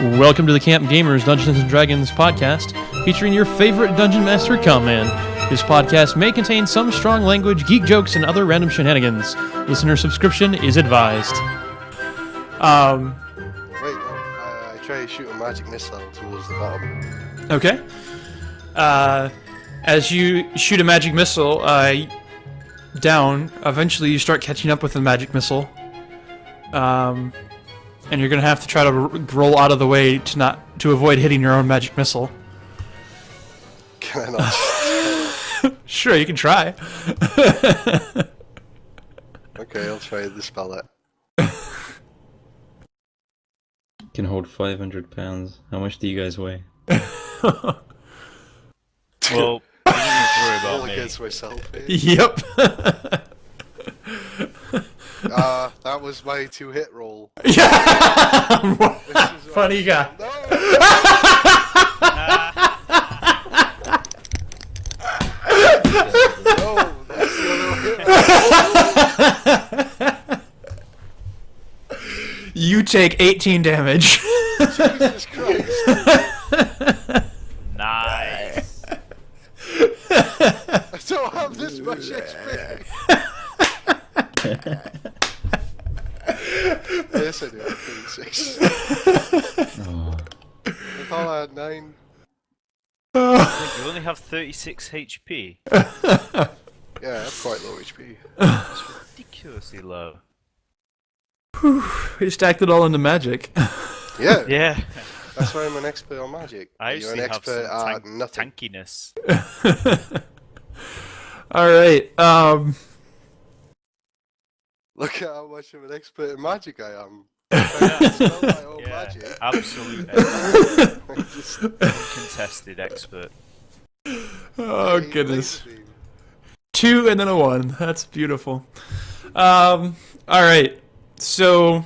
Welcome to the Camp Gamers Dungeons & Dragons podcast, featuring your favorite Dungeon Master, Comman. This podcast may contain some strong language, geek jokes, and other random shenanigans. Listener subscription is advised. I try to shoot a magic missile towards the bottom. Okay. As you shoot a magic missile down, eventually you start catching up with the magic missile. And you're gonna have to try to roll out of the way to avoid hitting your own magic missile. Can I not? Sure, you can try. Okay, I'll try to dispel it. Can hold 500 pounds. How much do you guys weigh? Well, you don't need to worry about All me. against myself. Yep. That was my 2-hit roll. Yeah. Funny guy. No! No, that's the other hit. You take 18 damage. Jesus Christ. Nice. I don't have this much XP. Yes, I do. I have 36. Oh. I thought I had 9. You only have 36 HP. Yeah, that's quite low HP. That's ridiculously low. We stacked it all into magic. Yeah, Yeah. that's why I'm an expert on magic. I You're actually an have expert some at nothing. tankiness. Alright, Look at how much of an expert in magic I am. I can spell my own Yeah, magic. absolute expert. Just Uncontested expert. oh hey, goodness. laser beam. 2 and then a 1. That's beautiful. Alright, so...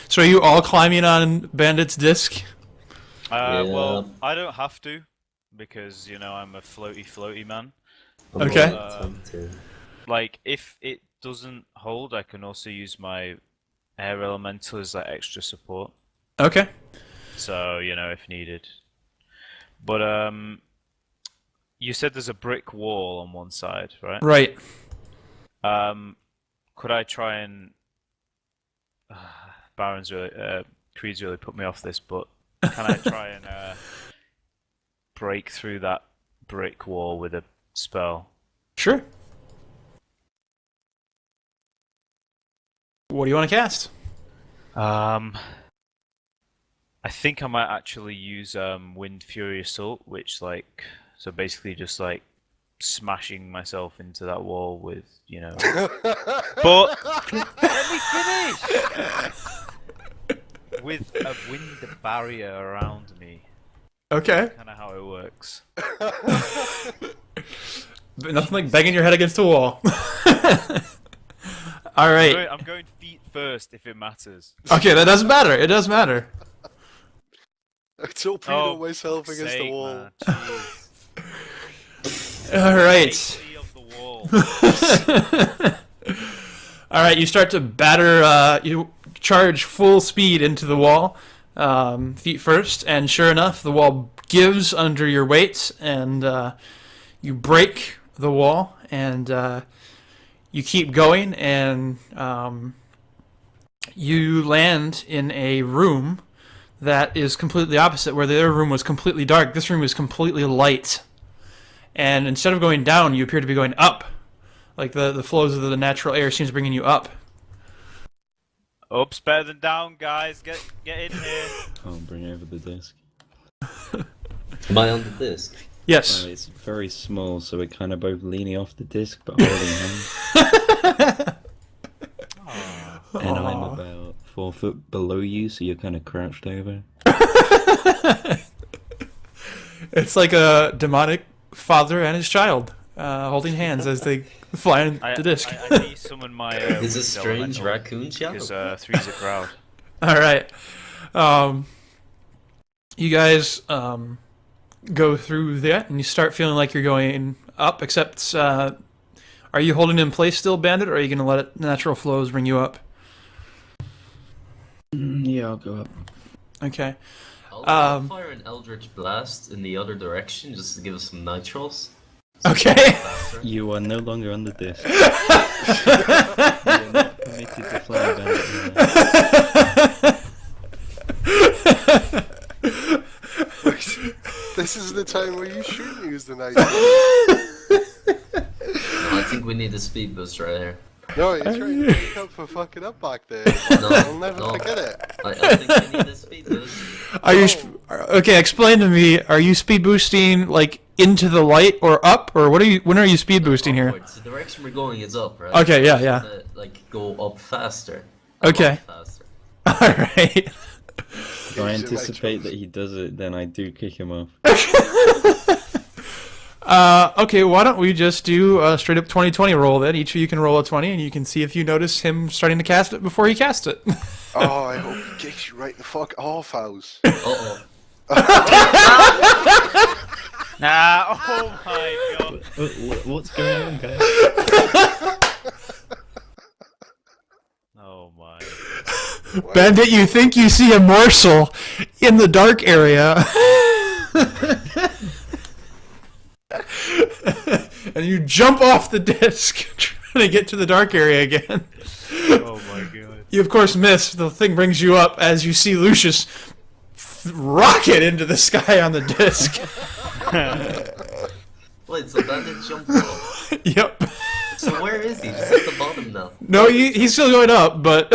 So are you all climbing on Bandit's disc? Well, I don't have to, because, you know, I'm a floaty man. Okay. Like, if it doesn't hold, I can also use my air elemental as like extra support. Okay. So, you know, if needed. But, you said there's a brick wall on one side, right? Right. Could I try and... Creed's really put me off this, but can I try and break through that brick wall with a spell? Sure. What do you want to cast? I think I might actually use Wind Fury Assault, which so basically just like smashing myself into that wall with, you know. But let me finish. With a wind barrier around me. Okay. Kind of how it works. But nothing like banging your head against a wall. Alright. I'm going feet first if it matters. Okay, that doesn't matter. It does matter. I torpedo myself against the sake, wall. man. Jeez. Alright. Safety of the wall. Alright, you start to batter, you charge full speed into the wall, feet first, and sure enough, the wall gives under your weight, and you break the wall, and you keep going, and you land in a room that is completely opposite, where the other room was completely dark. This room is completely light. And instead of going down, you appear to be going up. Like the flows of the natural air seems bringing you up. Up's better than down, guys. Get in here. I'll bring over the disc. Am I on the disc? Yes. It's very small, so we're kind of both leaning off the disc, but holding hands. And I'm about 4 foot below you, so you're kind of crouched over. It's like a demonic father and his child holding hands as they fly in the disc. I need summon my. Is a wind strange elemental, raccoon Because child? 3's a crowd. Alright. You guys go through that, and you start feeling like you're going up, except are you holding in place still, Bandit, or are you going to let natural flows bring you up? Yeah, I'll go up. Okay. I'll fire an Eldritch Blast in the other direction just to give us some nitrals. Okay. Faster. You are no longer on the disc. You are not permitted to fly This is the time where you shouldn't use the knife. No, I think we need a speed boost right here. No, you're trying to make up for fucking up back there. No, I'll never no. forget it. I think we need a speed boost. Are you okay? Explain to me. Are you speed boosting like into the light or up, or what are you? When are you speed boosting here? Upwards. The direction we're going is up, right? Okay, yeah, So yeah. to, like go up faster. Okay. Up faster. All right. If I anticipate that he does it, then I do kick him off. Okay. Why don't we just do a straight up 20/20 roll then? Each of you can roll a 20, and you can see if you notice him starting to cast it before he casts it. Oh, I hope he kicks you right the fuck off, house. Uh-oh. Nah, oh my god. What's going on, guys? Oh my. Bandit, you think you see a morsel in the dark area. And you jump off the disc trying to get to the dark area again. Oh my god. You of course miss. The thing brings you up as you see Lucius rocket into the sky on the disc. Wait, so that did jump off. Yep. So where is he? Just at the bottom now. No, he's still going up, but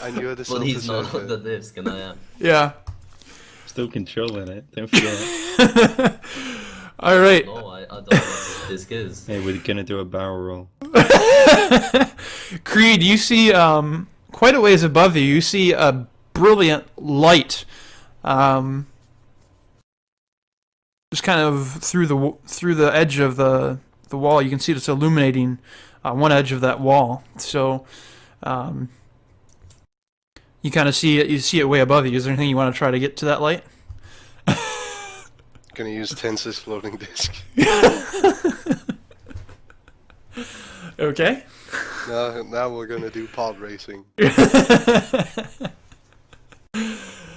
And you're the Well, he's not on the Silver disc, and I am. yeah. Still controlling it, don't forget. All right. No, I don't know what this disc is. Hey, we're gonna do a barrel roll. Creed, you see quite a ways above you. You see a brilliant light, just kind of through the edge of the wall. You can see it's illuminating one edge of that wall. So you kind of see it. You see it way above you. Is there anything you want to try to get to that light? Gonna use Tense's floating disc. Okay. Now we're gonna do pod racing.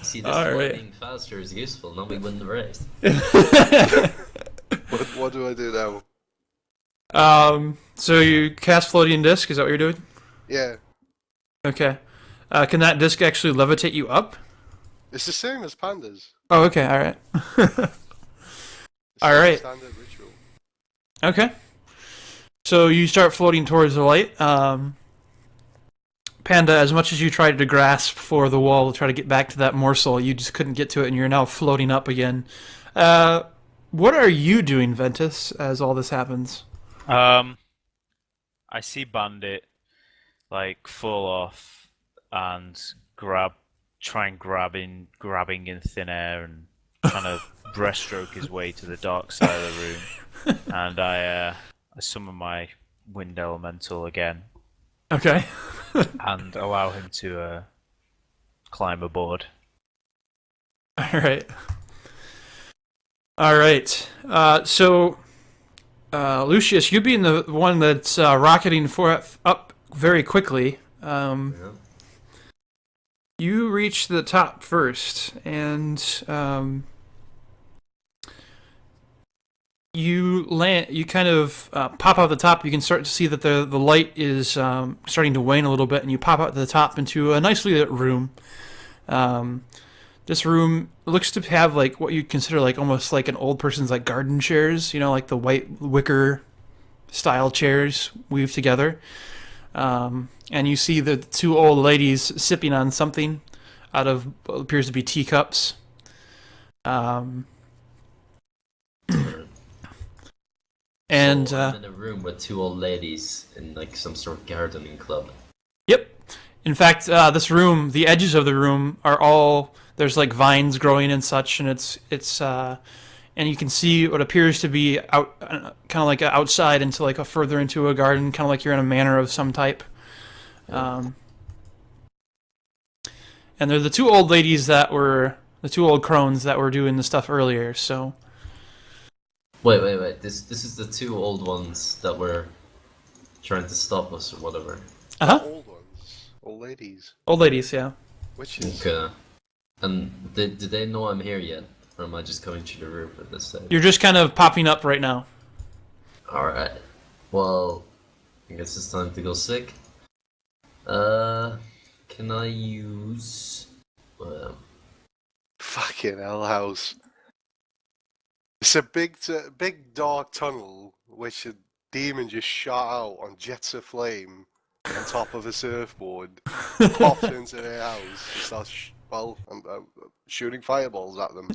See, this All is why right. being faster is useful. Now we win the race. What do I do now? So you cast floating disc. Is that what you're doing? Yeah, Okay. Can that disc actually levitate you up? it's the same as pandas. Oh, okay. All right. It's All just a right. Standard ritual. Okay. So you start floating towards the light. Panda, as much as you tried to grasp for the wall to try to get back to that morsel, you just couldn't get to it, and you're now floating up again. What are you doing, Ventus, as all this happens? I see Bandit like fall off and grabbing in thin air and trying to breaststroke his way to the dark side of the room. And I summon my wind elemental again Okay. and allow him to climb aboard. All right. All right. So, Lucius, you being the one that's rocketing up very quickly, Yeah. you reach the top first, and you land. You kind of pop out the top. You can start to see that the light is starting to wane a little bit, and you pop out the top into a nicely lit room. This room looks to have like what you'd consider like almost like an old person's like garden chairs, you know, like the white wicker style chairs weaved together. And you see the two old ladies sipping on something out of what appears to be teacups. And So I'm in a room with two old ladies in like some sort of gardening club. yep. In fact, this room, the edges of the room are all there's like vines growing and such, and it's and you can see what appears to be out kind of like outside into like a further into a garden, kind of like you're in a manor of some type. And they're the two old ladies that were the two old crones that were doing the stuff earlier. So Wait. This is the two old ones that were trying to stop us or whatever. uh-huh. Old ones. Old ladies. Old ladies, yeah. Witches. Okay. And did they know I'm here yet? Or am I just coming through the roof at this stage? You're just kind of popping up right now. Alright. Well, I guess it's time to go sick. Can I use... Fucking hell house. It's a big dark tunnel which a demon just shot out on jets of flame on top of a surfboard. Pops into their house and starts, shooting fireballs at them.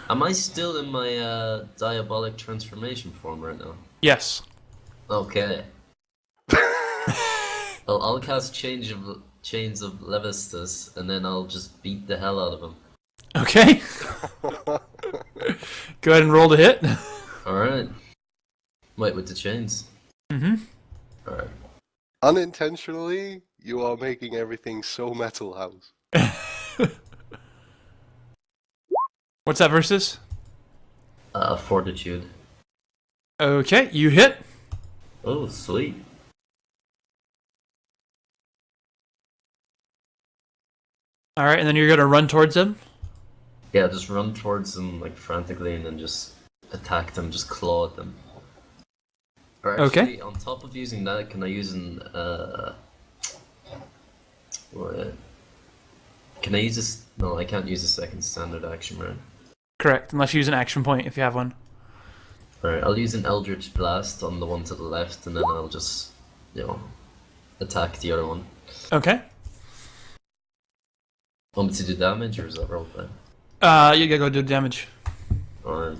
Am I still in my diabolic transformation form right now? Yes. Okay. Well, I'll cast Chains of Levistus, and then I'll just beat the hell out of him. Okay. Go ahead and roll to hit. Alright. Wait, with the chains? Mm-hmm. Alright. Unintentionally, you are making everything so metal house. What's that versus? Fortitude. Okay, you hit. Oh, sweet. Alright, and then you're going to run towards him. Yeah, just run towards them like frantically and then just attack them, just claw at them. Or actually, Okay. on top of using that, can I use an can I use this? No, I can't use a second standard action, right? Correct, unless you use an action point if you have one. Alright, I'll use an Eldritch Blast on the one to the left, and then I'll just, attack the other one. Okay. Want me to do damage, or is that roleplay? You gotta go do damage. Alright.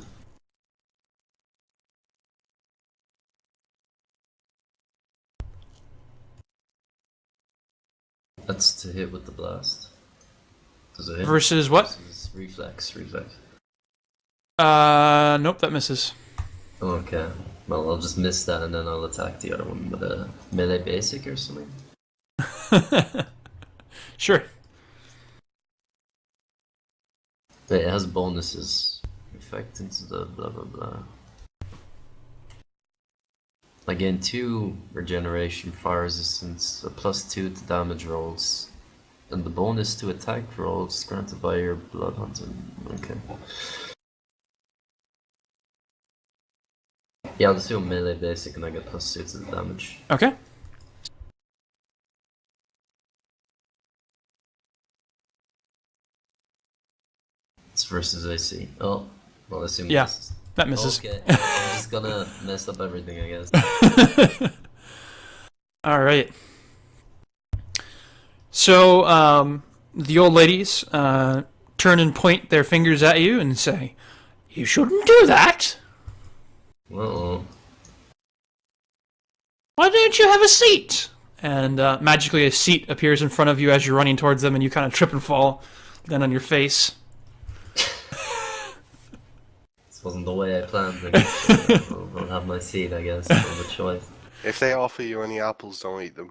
That's to hit with the blast. Does it hit? Versus what? Versus reflex. Nope, that misses. Okay. Well, I'll just miss that and then I'll attack the other one with a melee basic or something. Sure. Wait, it has bonuses. Effect into the blah blah blah. I gain 2 regeneration, fire resistance, a +2 to damage rolls, and the bonus to attack rolls granted by your blood hunter. Okay. Yeah, I'll just do a melee basic and I get +2 to the damage. Okay. It's versus AC. Oh, well, I assume Yeah. this is... That misses. Okay, I'm just gonna mess up everything, I guess. Alright. So, the old ladies turn and point their fingers at you and say, "You shouldn't do that! Uh-oh. Why don't you have a seat?" And magically a seat appears in front of you as you're running towards them, and you kind of trip and fall, then on your face. This wasn't the way I planned it. I'll have my seat, I guess. Of a choice. If they offer you any apples, don't eat them.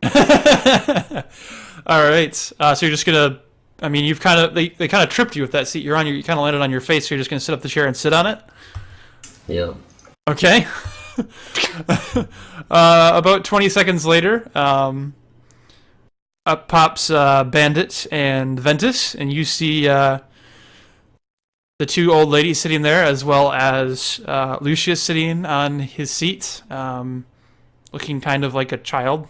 Alright, so you're just gonna... I mean, you've kind of... They kind of tripped you with that seat you're on. You kind of landed on your face, so you're just gonna sit up the chair and sit on it? Yeah. Okay. About 20 seconds later, up pops Bandit and Ventus, and you see the 2 old ladies sitting there, as well as Lucius sitting on his seat, looking kind of like a child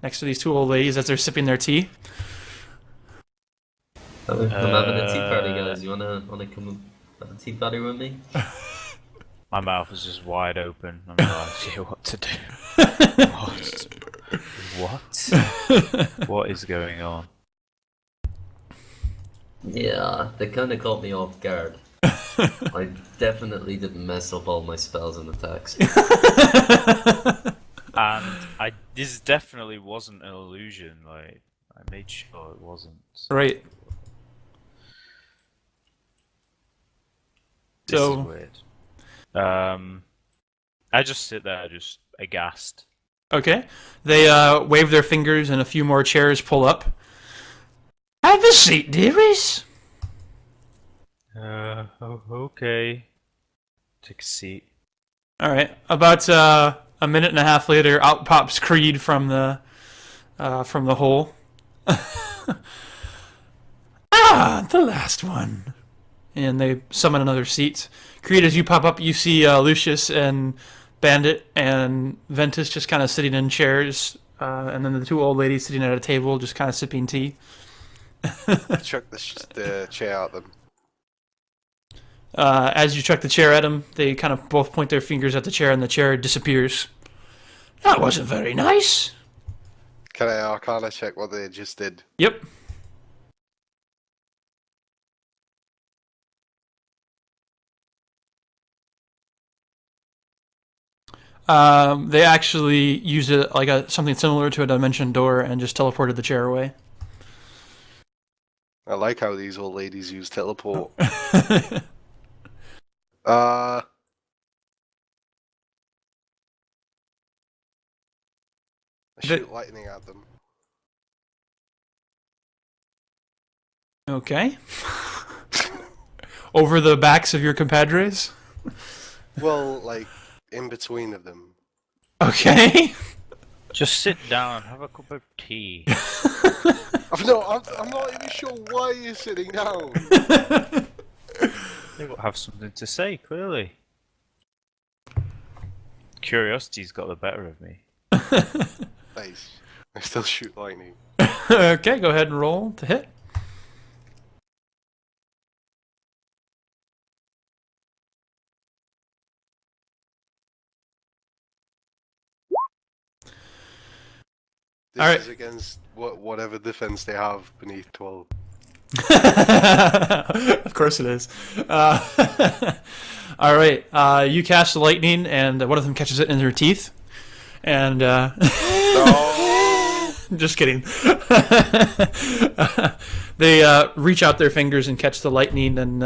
next to these 2 old ladies as they're sipping their tea. I'm having a tea party, guys. You wanna come have a tea party with me? My mouth is just wide open. I'm not sure what to do. What? What is going on? Yeah, they kind of caught me off guard. I definitely didn't mess up all my spells and attacks. And this definitely wasn't an illusion. Like, I made sure it wasn't. Right. This So- is weird. I just sit there, just aghast. Okay. They wave their fingers and a few more chairs pull up. Have a seat, dearies. Okay. Take a seat. All right. About a minute and a half later, out pops Creed from the from the hole. Ah, the last one. And they summon another seat. Creed, as you pop up, you see Lucius and Bandit and Ventus just kind of sitting in chairs, and then the two old ladies sitting at a table just kind of sipping tea. Chuck the chair at them. As you chuck the chair at them, they kind of both point their fingers at the chair, and the chair disappears. That wasn't very nice. Can I Arcana check what they just did? Yep. They actually used it like something similar to a dimension door and just teleported the chair away. I like how these old ladies use teleport. I shoot lightning at them. Okay. Over the backs of your compadres? Well, like, in between of them. Okay. Just sit down, have a cup of tea. I'm not even sure why you're sitting down. They will have something to say, clearly. Curiosity's got the better of me. Nice. I still shoot lightning. Okay, go ahead and roll to hit. This Alright. is against whatever defense they have beneath 12. Of course it is. All right, you cast the lightning, and one of them catches it in their teeth. And No! just kidding. They reach out their fingers and catch the lightning, and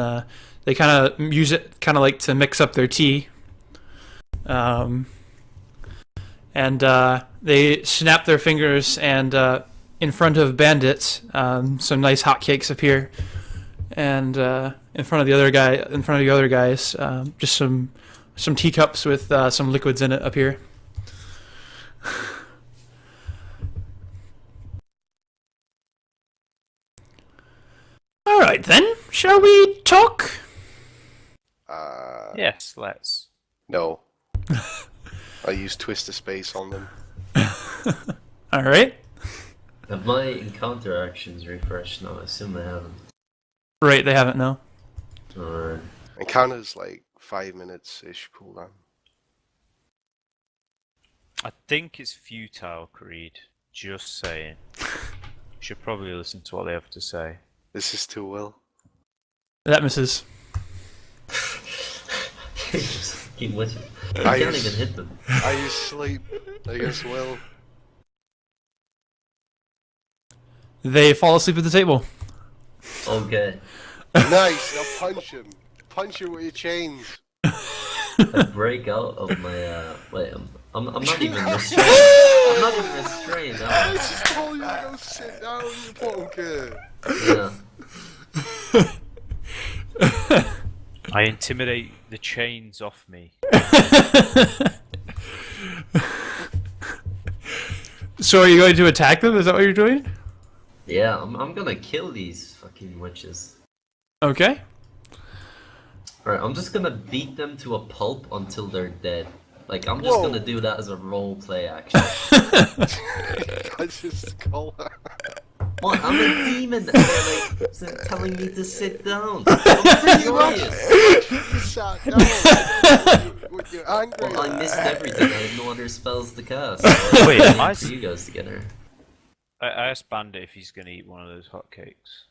they kind of use it, kind of like to mix up their tea. And they snap their fingers, and in front of Bandit, some nice hotcakes appear, and in front of the other guys, just some teacups with some liquids in it appear. All right then, shall we talk? Yes, let's. No. I use Twist of Space on them. All right. Have my encounter actions refreshed now? I assume they haven't. Right, they haven't, no. Alright. Encounter's like 5 minutes-ish cooldown. I think it's futile, Creed. Just saying. You should probably listen to what they have to say. This is too well. That misses. Just keep with you. You I can't use- even hit them. I use Sleep against Will. They fall asleep at the table. Okay. Nice, now punch him. Punch him with your chains. I break out of my wait, I'm not even restrained. I'm not even restrained. I just told you to go sit down, you punker. Yeah. I intimidate the chains off me. So are you going to attack them? Is that what you're doing? Yeah, I'm gonna kill these fucking witches. Okay. Alright, I'm just gonna beat them to a pulp until they're dead. Like, I'm just Whoa. gonna do that as a role play action. I just call her. What? I'm a demon and they're like telling me to sit down. I'm furious. You sat down with your angry. Well, I missed everything. I had no other spells to cast. Wait, I am I- need you guys together. I asked Bandit if he's gonna eat one of those hotcakes.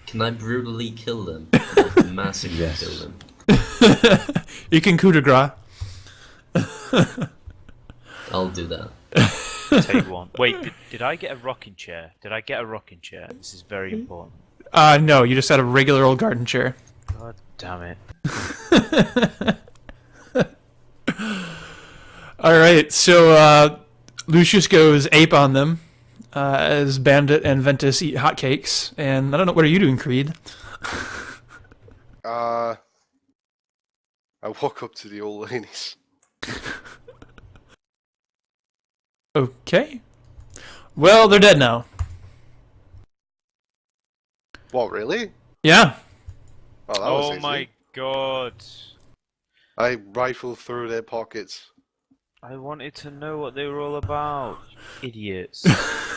Can I brutally kill them? Massacre Yes. kill them. You can coup de grace. I'll do that. Take one. Wait, did I get a rocking chair? Did I get a rocking chair? This is very important. No, you just had a regular old garden chair. God damn it. All right, so Lucius goes ape on them as Bandit and Ventus eat hotcakes, and I don't know, what are you doing, Creed? I walk up to the old ladies. Okay. Well, they're dead now. What, really? Yeah. Oh, that was Oh easy. my god. I rifled through their pockets. I wanted to know what they were all about. Idiots.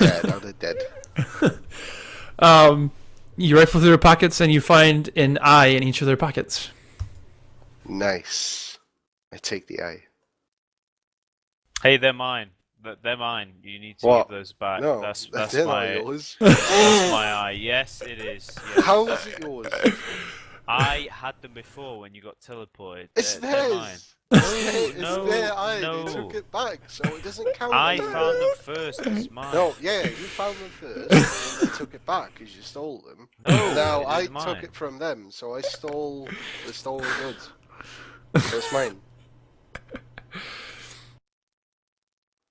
Yeah, now they're dead. You rifle through their pockets and you find an eye in each of their pockets. Nice. I take the eye. Hey, they're mine. They're mine. You need to What? give those back. No, that's they're not my yours. that's my eye. Yes, it is. Yes. How is it yours? I had them before when you got teleported. It's They're mine. theirs. It's No, their eye. no. They took it back, so it doesn't count. I anymore. found them first. It's mine. No, yeah, you found them first, and then they took it back because you stole them. No, Now it I is mine. took it from them, so I stole the stolen goods. So it's mine.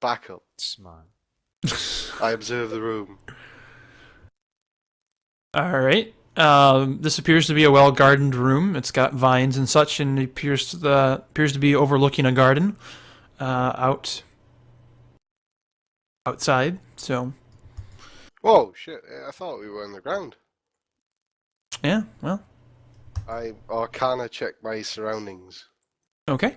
Back up. It's mine. I observe the room. All right. This appears to be a well-gardened room. It's got vines and such, and it appears to be overlooking a garden outside. So, Whoa, shit! I thought we were on the ground. yeah. Well, I Arcana check my surroundings. okay.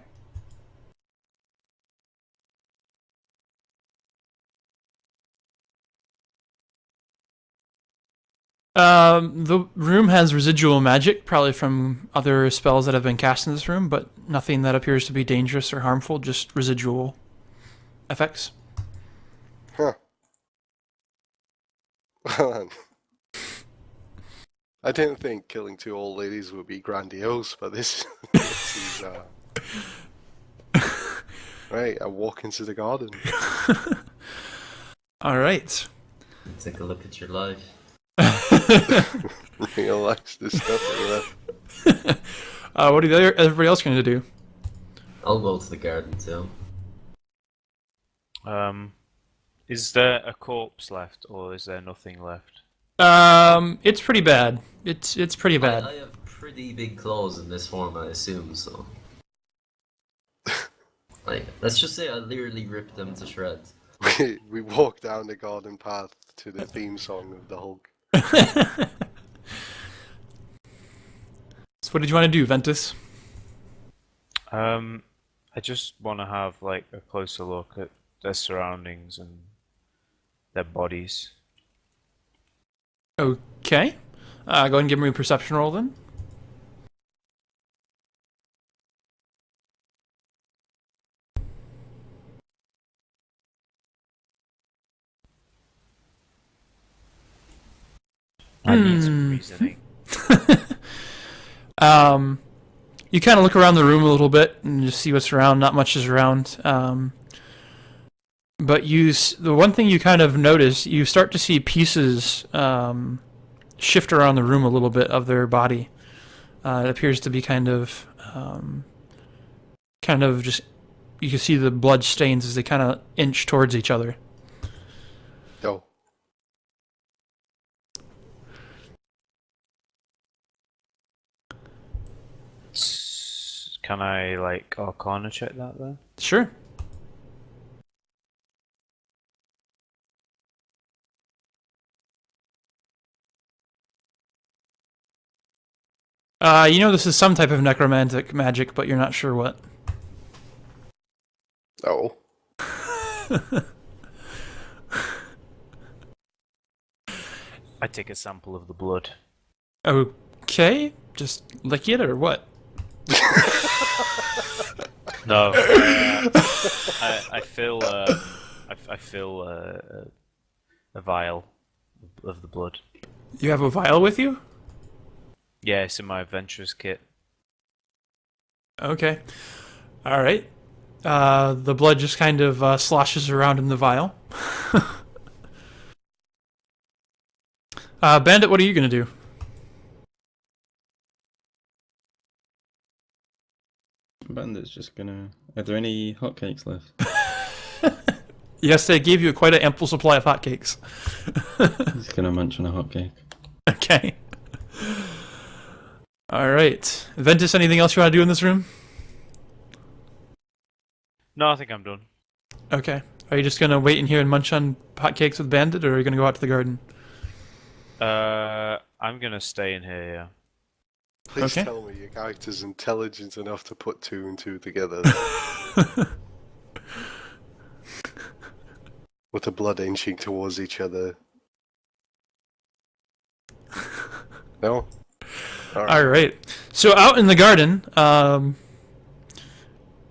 The room has residual magic, probably from other spells that have been cast in this room, but nothing that appears to be dangerous or harmful, just residual effects. Huh. I didn't think killing two old ladies would be grandiose, but this is right. I walk into the garden. All right. Take a look at your life. Realize the stuff that left. What are everybody else going to do? I'll go to the garden too. Is there a corpse left, or is there nothing left? It's pretty bad. It's pretty bad. I have pretty big claws in this form, I assume, so. Like, let's just say I literally ripped them to shreds. We walk down the garden path to the theme song of the Hulk. So what did you want to do, Ventus? I just want to have like a closer look at their surroundings and their bodies. Okay. Go ahead and give me a perception roll then. I need some reasoning. You kind of look around the room a little bit and just see what's around. Not much is around. But the one thing you kind of notice, you start to see pieces shift around the room a little bit of their body. It appears to be kind of just, you can see the blood stains as they kind of inch towards each other. Oh. Can I like Arcana check that then? Sure. You know this is some type of necromantic magic, but you're not sure what. Oh. I take a sample of the blood. Okay, just lick it or what? No, I fill a vial of the blood. You have a vial with you? Yeah, it's in my adventurous kit. Okay. All right. The blood just kind of sloshes around in the vial. Bandit, what are you going to do? Bandit's just gonna... Are there any hotcakes left? Yes, they gave you quite an ample supply of hotcakes. He's gonna munch on a hotcake. Okay. All right. Ventus, anything else you want to do in this room? No, I think I'm done. Okay. Are you just gonna wait in here and munch on hotcakes with Bandit, or are you gonna go out to the garden? I'm gonna stay in here. Yeah. Please Okay. tell me your character's intelligent enough to put 2 and 2 together. With the blood inching towards each other. No? All right. So out in the garden,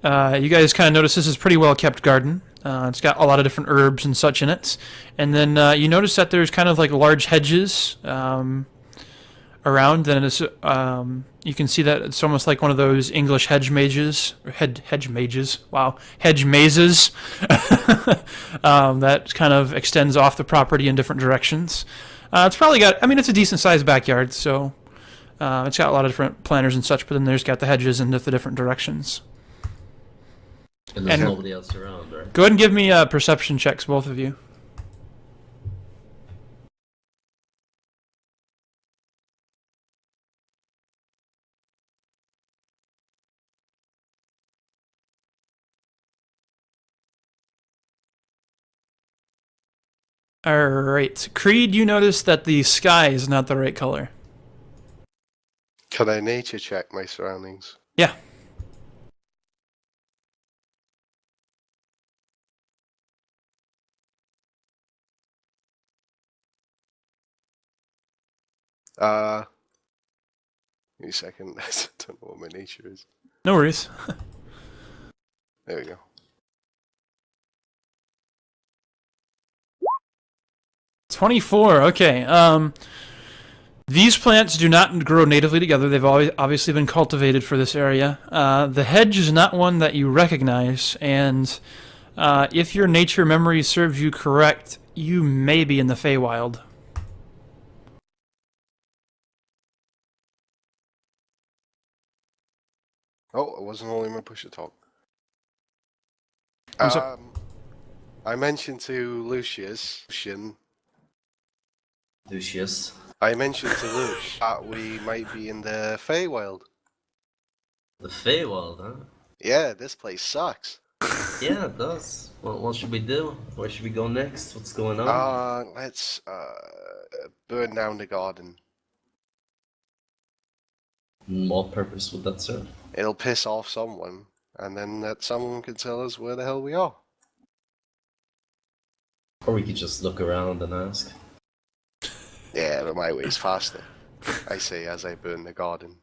you guys kind of notice this is a pretty well kept garden. It's got a lot of different herbs and such in it, and then you notice that there's kind of like large hedges around. Then it's you can see that it's almost like one of those English hedge mazes. Hedge mazes. Wow, hedge mazes. That kind of extends off the property in different directions. It's probably got. I mean, it's a decent sized backyard, so it's got a lot of different planters and such. But then there's got the hedges in the different directions. And there's And- nobody else around, right? Go ahead and give me perception checks, both of you. All right, Creed, you notice that the sky is not the right color. Can I nature check my surroundings? Yeah. Give me a second. I don't know what my nature is. No worries. There we go. '24. Okay. These plants do not grow natively together. They've always obviously been cultivated for this area. The hedge is not one that you recognize, and if your nature memory serves you correct, you may be in the Feywild. Oh, it wasn't only my push to talk. I'm so- I mentioned to Lucius, I mentioned to Luke that we might be in the Feywild. The Feywild, huh? Yeah, this place sucks. Yeah, it does. What should we do? Where should we go next? What's going on? Let's burn down the garden. What purpose would that serve? It'll piss off someone, and then that someone can tell us where the hell we are. Or we could just look around and ask. Yeah, but my way's faster. I say as I burn the garden.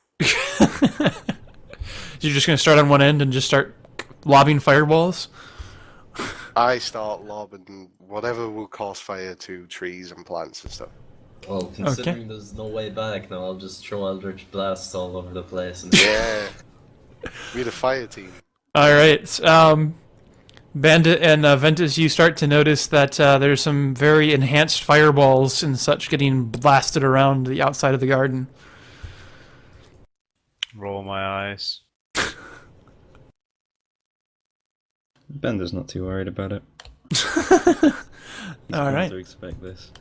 You're just going to start on one end and just start lobbing fireballs? I start lobbing whatever will cause fire to trees and plants and stuff. Well, considering there's no way back now, I'll just throw Eldritch Blasts all over the place. And Yeah. We're the fire team. All right. Bandit and Ventus, you start to notice that there's some very enhanced fireballs and such getting blasted around the outside of the garden. Roll my eyes. Bender's not too worried about it. All right. To expect this.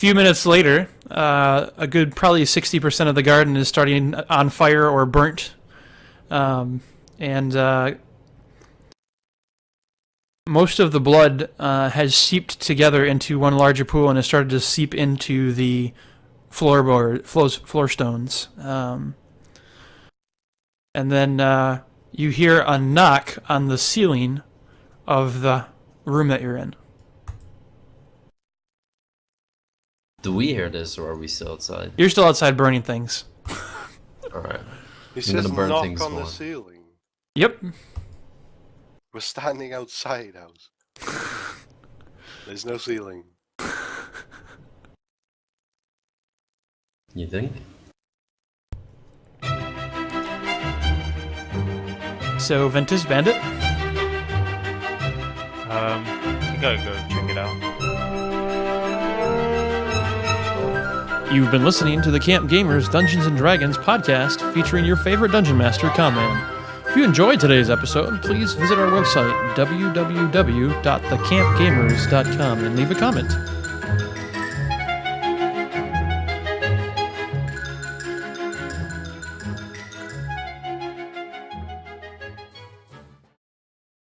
Few minutes later, a good probably 60% of the garden is starting on fire or burnt. And most of the blood has seeped together into one larger pool and has started to seep into the floor stones. And then you hear a knock on the ceiling of the room that you're in. do we hear this, or are we still outside? You're still outside burning things. Alright. He I'm says gonna burn knock things on the more. ceiling. Yep. We're standing outside house. There's no ceiling. You think? So, Ventus, Bandit? I gotta go check it out. You've been listening to the Camp Gamers Dungeons & Dragons podcast featuring your favorite Dungeon Master, Conman. If you enjoyed today's episode, please visit our website, www.thecampgamers.com, and leave a comment.